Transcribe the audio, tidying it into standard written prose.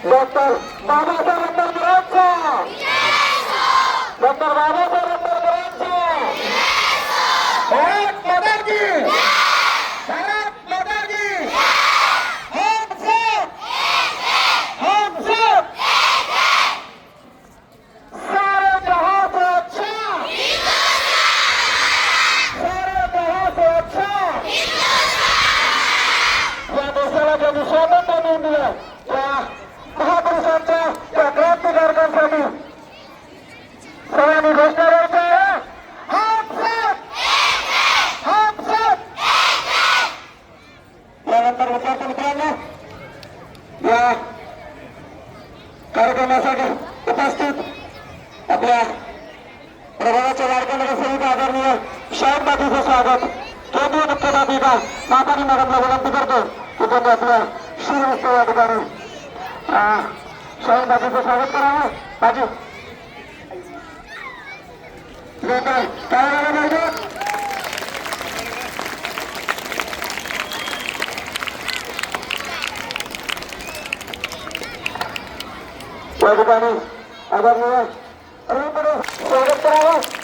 doctor Babasaheb आंबेडकरांचा doctor Babasaheb आंबेडकरांचा भारत माता की भारत माता की हम सब सारे जहां से अच्छा सारे जहां से अच्छा या देशाला ज्यांनी स्वातंत्र्य मिळवून दिलं त्या महापुरुषांच्या त्या क्रांतिकारकांसाठी सगळ्यांनी घोषणा द्यायची आहे यानंतर विद्यार्थी मित्रांनो या कार्यक्रमासाठी उपस्थित आपल्या प्रभावाच्या वारकऱ्यांना सहित आदरणीय शाहीद बाबूचं स्वागत केंद्रीय मुख्याधिका मातानी मॅडमला विनंती करतो की त्यांनी आपल्या शिरवस्त्र या ठिकाणी शाहीद बाबूचं स्वागत करावं बाजू काय झालं पाहिजे या ठिकाणी आदरणीय स्वागत करावं